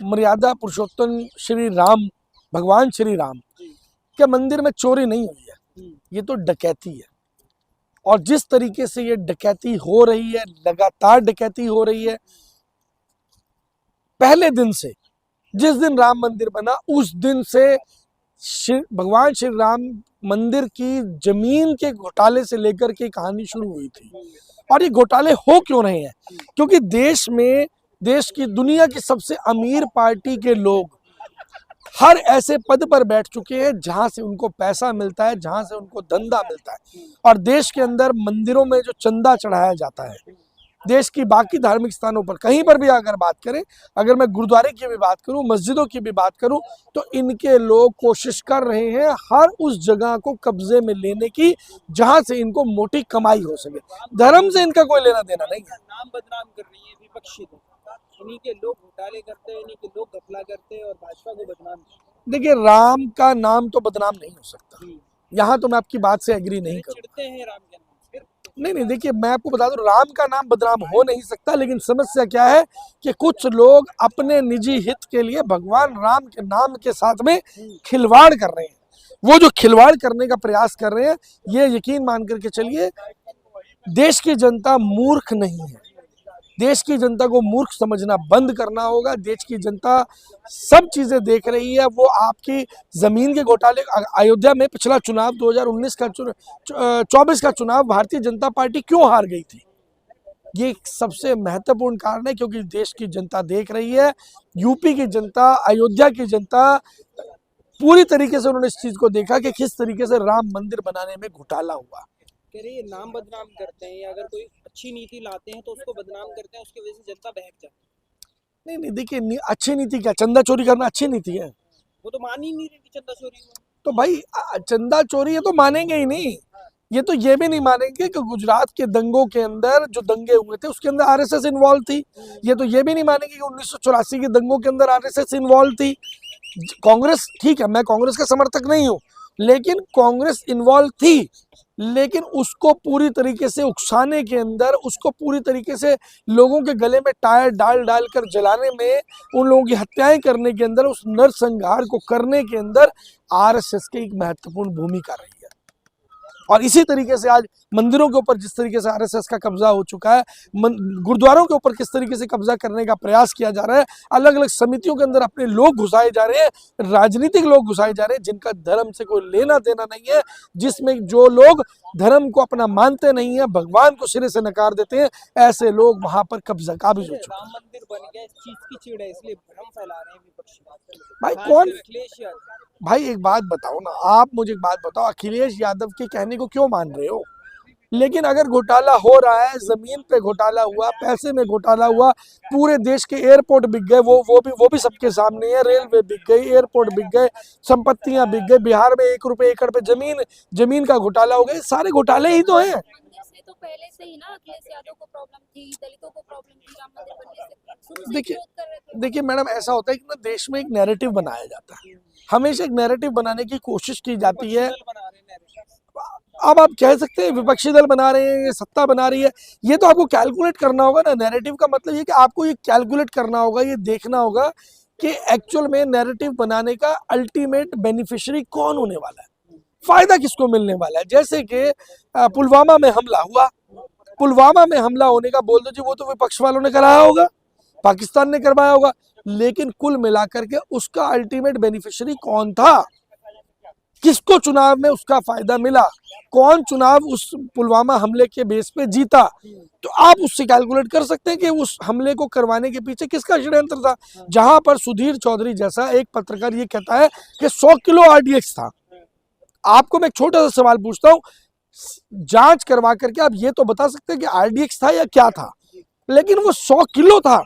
मर्यादा पुरुषोत्तम श्री राम, भगवान श्री राम के मंदिर में चोरी नहीं हुई है, ये तो डकैती है। और जिस तरीके से ये डकैती हो रही है, लगातार डकैती हो रही है, पहले दिन से, जिस दिन राम मंदिर बना उस दिन से भगवान श्री राम मंदिर की जमीन के घोटाले से लेकर के कहानी शुरू हुई थी। और ये घोटाले हो क्यों रहे हैं? क्योंकि देश में, देश की, दुनिया की सबसे अमीर पार्टी के लोग हर ऐसे पद पर बैठ चुके हैं जहां से उनको पैसा मिलता है, जहां से उनको धंधा मिलता है। और देश के अंदर मंदिरों में जो चंदा चढ़ाया जाता है, देश की बाकी धार्मिक स्थानों पर कहीं पर भी अगर बात करें, अगर मैं गुरुद्वारे की भी बात करूं, मस्जिदों की भी बात करूं, तो इनके लोग कोशिश कर रहे हैं हर उस जगह को कब्जे में लेने की जहां से इनको मोटी कमाई हो सके। धर्म से इनका कोई लेना देना नहीं है। नाम बदनाम कर रही है विपक्षी लोग, इन्हीं के लोग घोटाले करते हैं, इन्हीं के लोग घपला करते हैं और भाजपा को बदनाम करते हैं। देखिए, राम का नाम तो बदनाम नहीं हो सकता, यहाँ तो मैं आपकी बात से एग्री नहीं करूँ। चिढ़ते हैं राम के नाम। नहीं, देखिए मैं आपको बता दूं, राम का नाम बदनाम हो नहीं सकता, लेकिन समस्या क्या है कि कुछ लोग अपने निजी हित के लिए भगवान राम के नाम के साथ में खिलवाड़ कर रहे हैं। वो जो खिलवाड़ करने का प्रयास कर रहे हैं, ये यकीन मान करके चलिए, देश की जनता मूर्ख नहीं है। देश की जनता को मूर्ख समझना बंद करना होगा। देश की जनता सब चीजें देख रही है। वो आपकी जमीन के घोटाले, अयोध्या में पिछला चुनाव 2019 का 24 का चुनाव भारतीय जनता पार्टी क्यों हार गई थी, ये सबसे महत्वपूर्ण कारण है, क्योंकि देश की जनता देख रही है। यूपी की जनता, अयोध्या की जनता, पूरी तरीके से उन्होंने इस चीज को देखा कि किस तरीके से राम मंदिर बनाने में घोटाला हुआ। कह रही है नाम बदनाम करते हैं, या अगर कोई अच्छी नीति लाते हैं तो उसको बदनाम करते हैं, उसकी वजह से जनता बहक जाती है। नहीं, देखिए, अच्छी नीति क्या, चंदा चोरी करना अच्छी नीति है? वो तो मान ही नहीं रही कि चंदा चोरी हुआ। तो भाई चंदा चोरी है तो मानेंगे ही नहीं। ये तो ये भी नहीं मानेंगे कि गुजरात के दंगों के अंदर जो दंगे हुए थे उसके अंदर आरएसएस इन्वॉल्व थी। ये तो ये भी नहीं मानेंगे कि 1984 के दंगों के अंदर आरएसएस इन्वॉल्व थी। कांग्रेस, ठीक है, मैं कांग्रेस का समर्थक नहीं हूं, लेकिन कांग्रेस इन्वॉल्व थी, लेकिन उसको पूरी तरीके से उकसाने के अंदर, उसको पूरी तरीके से लोगों के गले में टायर डाल कर जलाने में, उन लोगों की हत्याएं करने के अंदर, उस नरसंहार को करने के अंदर आरएसएस की एक महत्वपूर्ण भूमिका रही है। और इसी तरीके से आज मंदिरों के ऊपर जिस तरीके से आरएसएस का कब्जा हो चुका है, गुरुद्वारों के ऊपर किस तरीके से कब्जा करने का प्रयास किया जा रहा है, अलग अलग समितियों के अंदर अपने लोग घुसाए जा रहे हैं, राजनीतिक लोग घुसाए जा रहे हैं जिनका धर्म से कोई लेना देना नहीं है, जिसमें जो लोग धर्म को अपना मानते नहीं है, भगवान को सिरे से नकार देते हैं, ऐसे लोग वहां पर कब्जा काबिज हो चुके हैं। राम मंदिर बन गया, इस चीज की चिढ़ है, इसलिए भ्रम फैला रहे हैं विपक्षी। भाई कौन, अखिलेश यादव, भाई एक बात बताओ ना, आप मुझे एक बात बताओ, अखिलेश यादव के कहने को क्यों मान रहे हो? लेकिन अगर घोटाला हो रहा है, जमीन पे घोटाला हुआ, पैसे में घोटाला हुआ, पूरे देश के एयरपोर्ट बिक गए, वो भी सबके सामने है, रेलवे बिक गई, एयरपोर्ट बिक गए, संपत्तियां बिक गई, बिहार में 1 रुपए एकड़ पे जमीन का घोटाला हो गया, सारे घोटाले ही तो हैं। तो पहले से ही ना अखिलेश यादव को प्रॉब्लम थी, दलितों को प्रॉब्लम थी राम मंदिर बनने से। देखिए मैडम, ऐसा होता है कि ना देश में एक नैरेटिव बनाया जाता है, हमेशा एक नैरेटिव बनाने की कोशिश की जाती है। अब आप कह सकते हैं विपक्षी दल बना रहे हैं, ये सत्ता बना रही है, ये तो आपको कैलकुलेट करना होगा ना। नैरेटिव का मतलब ये कि आपको ये कैलकुलेट करना होगा, ये देखना होगा कि एक्चुअल में नैरेटिव बनाने का अल्टीमेट बेनिफिशियरी कौन होने वाला है, फायदा किसको मिलने वाला है। जैसे कि पुलवामा में हमला हुआ, पुलवामा में हमला होने का बोल दो जी, वो तो विपक्ष वालों ने कराया होगा, पाकिस्तान ने करवाया होगा, लेकिन कुल मिलाकर के उसका अल्टीमेट बेनिफिशियरी कौन था, किसको चुनाव में उसका फायदा मिला, कौन चुनाव उस पुलवामा हमले के बेस पे जीता, तो आप उससे कैलकुलेट कर सकते हैं कि उस हमले को करवाने के पीछे किसका षड्यंत्र था। जहां पर सुधीर चौधरी जैसा एक पत्रकार ये कहता है कि 100 किलो आरडीएक्स था। आपको मैं एक छोटा सा सवाल पूछता हूं, जांच करवा करके आप ये तो बता सकते हैं कि आरडीएक्स था या क्या था, लेकिन वो 100 किलो था,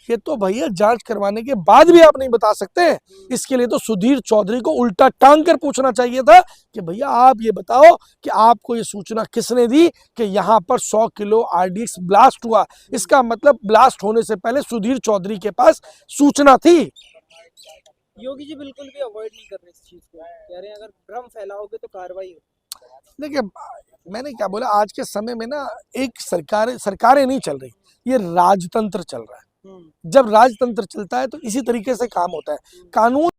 ये तो भैया जांच करवाने के बाद भी आप नहीं बता सकते। इसके लिए तो सुधीर चौधरी को उल्टा टांग कर पूछना चाहिए था कि भैया आप ये बताओ कि आपको ये सूचना किसने दी कि यहाँ पर 100 किलो आरडीएक्स ब्लास्ट हुआ। इसका मतलब ब्लास्ट होने से पहले सुधीर चौधरी के पास सूचना थी। योगी जी बिल्कुल भी अवॉइड नहीं कर रहे इस चीज को, कह रहे हैं अगर भ्रम फैलाओगे तो कार्रवाई हो। देखिए मैंने क्या बोला, आज के समय में ना एक सरकारें नहीं चल रही, ये राजतंत्र चल रहा है। हम्म, जब राजतंत्र चलता है तो इसी तरीके से काम होता है। कानून